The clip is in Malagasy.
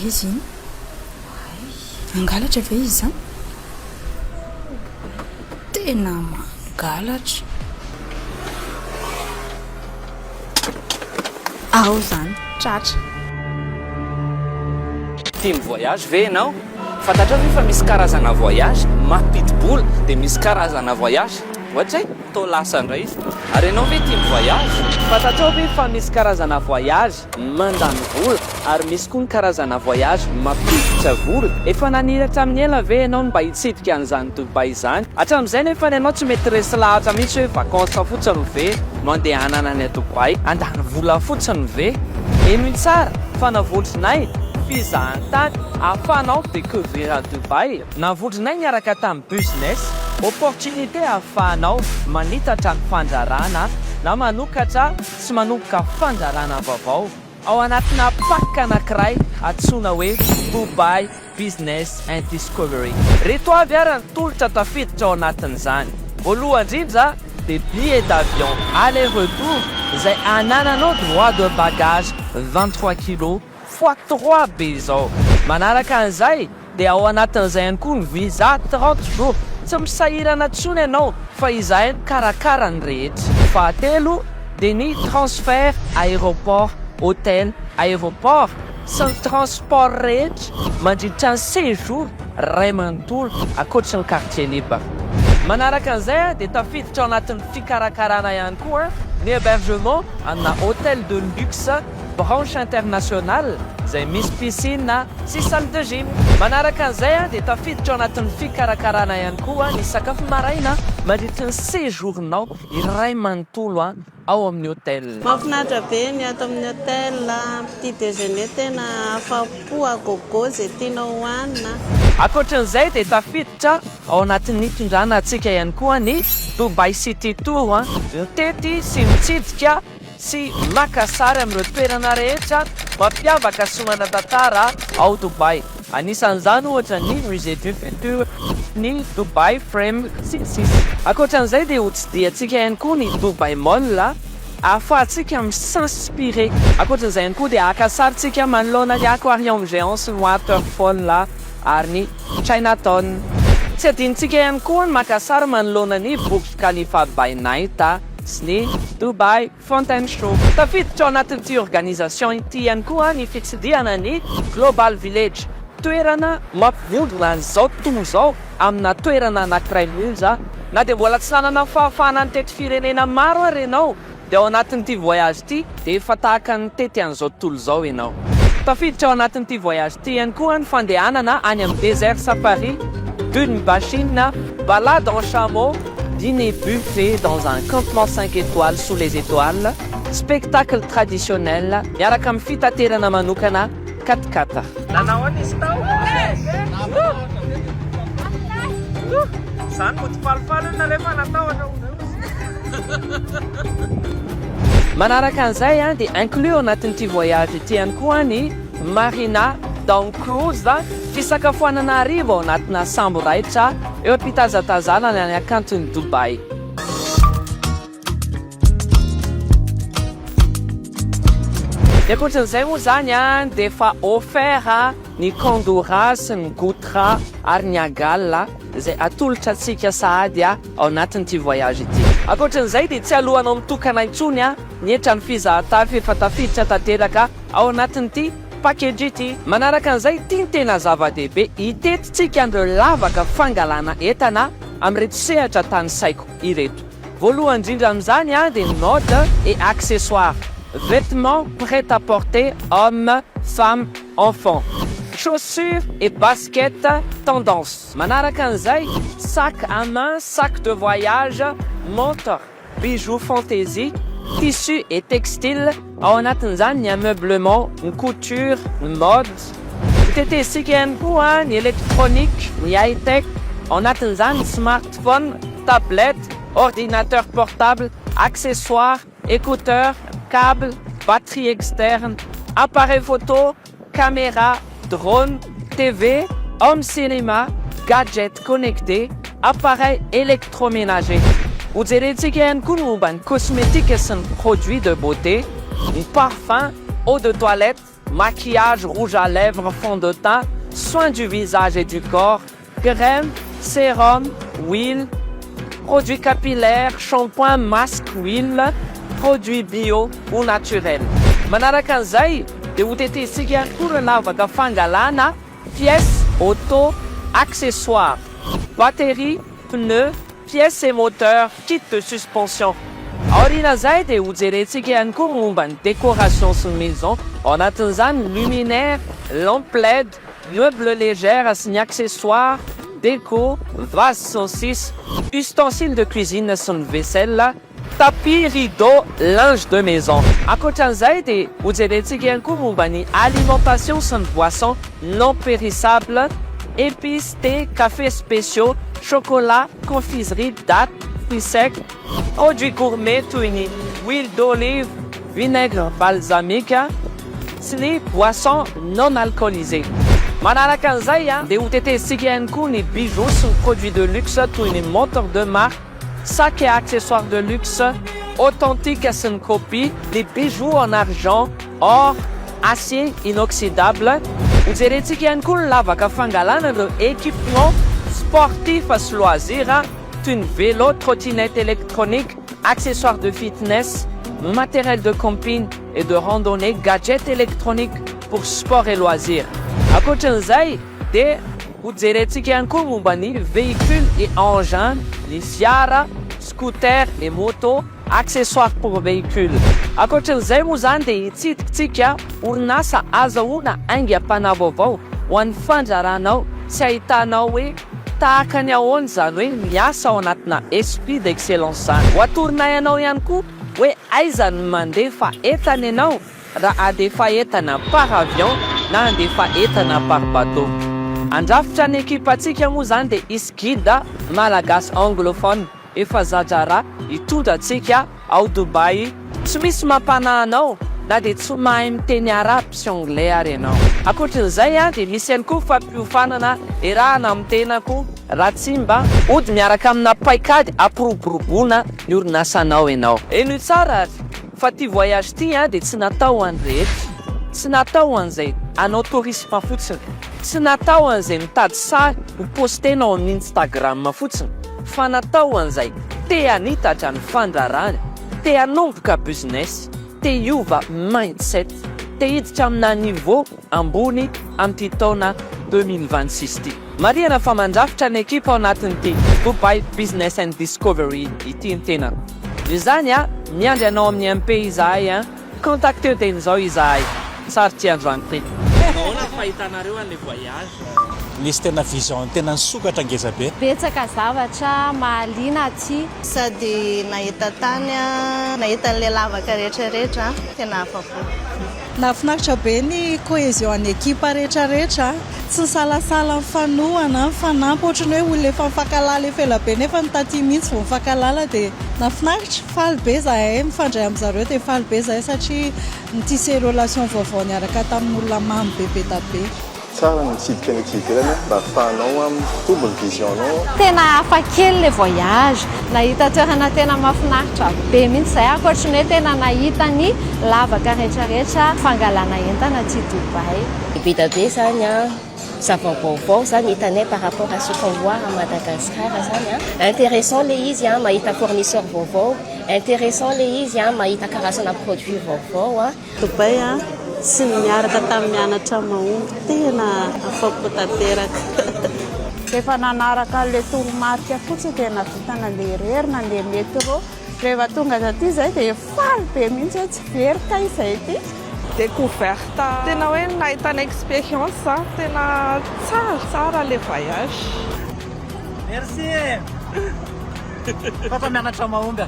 izy iny mangalatra ve izy zany tena mangalatra ao zany tratra tia mivoyage ve ianao fantatra ve fa misy karazana voyage mampidi-bola dia misy karazana voyage ohatra hoe tao lasa indray izy ary ianao ve tia mivoyage fantatrao ve fa misy karazana voyage mandany vola ary misy koa ny karazana voyage mampiditra vola efa naniratra amin'ny ela ve ianao no mba hitsidika an'izany Dubai izany hatramin'izay nefa ianao tsy mety resy lahatra mihitsy hoe vacances fotsiny ve no andehanana any Dubai andany vola fotsiny ve eno tsara fa navotrinay fizahantany ahafahanao découvrir à Dubai navotrinay niaraka tamin'ny business opportunité ahafahanao manitatra ny fanjarana na manokatra sy manomboka fanjarana vaovao ao anatina paka anankiray antsoina hoe Dubai Business and Discovery reto avy ary ny tolotra tafiditra ao anatin'izany voalohany indrindra dia billet d'avion aller-retour izay anananao droit de bagage 23 kg fois 3 be izao manaraka an'izay dia ao anatin'izay ihany koa ny visa 30 jours tsy misahirana intsony ianao fa izay ny karakara ny rehetra fahatelo dia ny transfert aéroport hôtel aéroport sy ny transport rehetra mandritra ny séjour ray manontolo akoatra ny quartier libre manaraka an'izay dia tafiditra ao anatin'ny fikarakarana ihany koa ny hébergement amina hôtel de luxe branche internationale izay misy piscine sy salle de gym manaraka an'izay dia tafiditra ao anatin'ny fikarakarana ihany koa ny sakafo maraina mandritra ny séjournao iray manontolo ao amin'ny hôtel mahafinaritra be ny ato amin'ny hôtel petit déjeuner tena afapo agogo zay tianao hohanina akoatran'izay dia tafiditra ao anatin'ny tondrana antsika ihany koa ny Dubai City Tour mitety sy mitsidika sy maka sary amin'ireo toerana rehetra mampiavaka sy manan-tantara ao Dubai anisan'izany ohatra ny musée du futur ny Dubai Frame 66 akoatran'izay dia hotsidiantsika ihany koa ny Dubai Mall ahafahantsika misinspirer akoatran'izay ihany koa dia akasarintsika manoloana ny aquarium géant sy ny waterfall ary ny Chinatown tsy adinitsika ihany koa ny maka sary manoloana ny Burj Khalifa by night sy ny Dubai Fountain Show tafiditra ao anatin'ity organisation ity ihany koa ny fitsidiana ny Global Village toerana mampivondrona an'izao tontolo izao amina toerana anankiray mihitsy na dia mbola tsy nanana fahafahana nitety firenena maro ary ianao dia ao anatin'ity voyage ity dia efa tahaka ny tety an'izao tontolo izao ianao tafiditra ao anatin'ity voyage ity ihany koa ny fandehanana any amin'ny désert safari dune machine balade en chameau dîner buffet dans un campement 5 étoiles sous les étoiles spectacle traditionnel miaraka amin'ny fitaterana manokana 4x4 nanao izy tao zany mo tifalifaly na rehefa natao anao manaraka an'izay dia inclus ao anatin'ity voyage ity ihany koa ny marina down cruise fisakafoanana hariva ao anatina sambo raitra eo ampitazatazanana ny akantony Dubai dia akoatran'izay moa zany dia efa offert ny Condora sy ny Goutra ary ny Agala izay atolotra antsika sahady ao anatin'ity voyage ity akoatran'izay dia tsy alohanao mitokana intsony nietra ny fizahantafy efa tafiditra tanteraka ao anatin'ity package ity manaraka an'izay ity ny tena zava-dehibe itetintsika andreo lavaka fangalana entana amin'ireto sehatra tany saiko ireto voalohany indrindra amin'izany dia mode et accessoires vêtements prêt à porter hommes, femmes, enfants chaussures et baskets tendance manaraka an'izay sac à main sac de voyage montre bijoux fantaisie tissu et textile ao anatin'izany ny ameublement ny couture ny mode itetesika ihany koa ny électronique ny high-tech ao anatin'izany ny smartphone tablette ordinateur portable accessoires écouteurs câble batterie externe appareil photo caméra drone TV home cinéma gadget connecté appareil électroménager hojerentsika ihany koa ny momba ny cosmétique sy ny produit de beauté ny parfum eau de toilette maquillage, rouge à lèvres, fond de teint, soins du visage et du corps, crème, sérum, huile, produits capillaires, shampoing, masque, huile, produits bio ou naturels. Manaraka an'izay dia hotetehisika ihany koa ireo lavaka fangalana pièces auto, accessoires, batterie, pneus, pièces et moteurs, kit de suspension. Aorian'izay dia hojerentsika ihany koa momba ny décoration sy ny maison, ao anatin'izany luminaire, lampe LED, meubles légères sy ny accessoires, déco, vase saucisse, ustensiles de cuisine sy ny vaisselle, tapis, rideau, linge de maison. Ankoatran'izay dia hojerentsika ihany koa momba ny alimentation sy ny boisson non périssable, épices, thé, cafés spéciaux, chocolat, confiserie, dattes, fruits secs, produits gourmets toy ny huile d'olive, vinaigre balsamique sy ny boissons non alcoolisées. Manaraka an'izay dia hotetehisika ihany koa ny bijoux sy ny produits de luxe toy ny montre de marque, sac et accessoires de luxe, authentique sy ny copie, les bijoux en argent, or, acier inoxydable. Hojerentsika ihany koa ny lavaka fangalana ireo équipement sportif sy loisir toy ny vélo, trottinette électronique, accessoires de fitness, matériel de camping et de randonnée, gadgets électroniques pour sport et loisirs. Ankoatran'izay dia hojerentsika ihany koa momba ny véhicules et engins, ny fiara, scooter et moto, accessoires pour véhicules. Ankoatran'izay moa zany dia hitsidikitsika orinasa azahoana aingam-panahy vaovao ho an'ny fandraranao sy ahitanao hoe tahaka ny ahoana zany hoe miasa ao anatina esprit d'excellence zany. Ho atoronay anao ihany koa hoe aiza ny mandefa entana ianao raha andefa entana par avion na andefa entana par bateau. Andrafitra ny ekipantsika moa zany dia isy guide malagasy anglophone efa zajara hitondra antsika ao Dubai. Tsy misy mampanahy anao na dia tsy mahay miteny arabo sy anglais ary ianao. Ankoatran'izay dia misy ihany koa fampiofanana iarahana amin'ny tenako raha tsy mba ody miaraka amina paikady ampiroboroboana ny orinasanao ianao. Eno tsara fa ty voyage ty dia tsy natao ho an'ny rehetra, tsy natao ho an'izay anao tourisme fotsiny, tsy natao ho an'izay mitady sary ho postenao amin'ny Instagram fotsiny, fa natao ho an'izay te hanitatra ny fandrarana, te hanomboka business, te hiova mindset, te hiditra amina niveau ambony amin'ity taona 2026 ty. Marihana fa mandrafitra ny ekipa ao anatin'ity Dubai Business and Discovery ity ny tenako. Izany miandry anao amin'ny MP izahay contacteo teny izao izahay. Sarotry androany ty. Ahoana fahitanareo an'ilay voyage? Misy tena vision tena nisokatra ngeza be. Betsaka zavatra mahaliana aty. Sady nahita tany nahita an'ilay lavaka rehetrarehetra tena afapo. Nahafinaritra be ny cohésion any ekipa rehetrarehetra, tsy nisalasala mifanohana, mifanampy ohatrany hoe olona efa mifankalala efa ela be nefa nitaty mihitsy vao mifankalala dia nahafinaritra. Faly be zahay mifandray amin'izareo dia faly be zahay satria nitissé relation vaovao niaraka tamin'olona mamy be tabe. Tsara mitsidika ny ety ivelany mba ahafahanao mitombo ny visionao. Tena hafa kely le voyage, nahita toerana tena mahafinaritra be mihitsy zahay, ankoatrany hoe tena nahita ny lavaka rehetrarehetra fangalana entana aty Dubai. Be be zany zava-baovao zany hitanay par rapport à ce qu'on voit à Madagascar zany intéressant le izy mahita fournisseur vaovao, intéressant le izy mahita karazana produit vaovao Dubai sy miaraka tamin'ny mianatra mahomby tena afapo tanteraka. Efa nanaraka le toromarika fotsiny tena vita nandeha irery nandeha métro, rehefa tonga taty zay dia faly be mihitsy hoe tsy verika izay ty. Découverte tena hoe nahitana expérience tena tsara le voyage. Merci. Papa mianatra mahomby.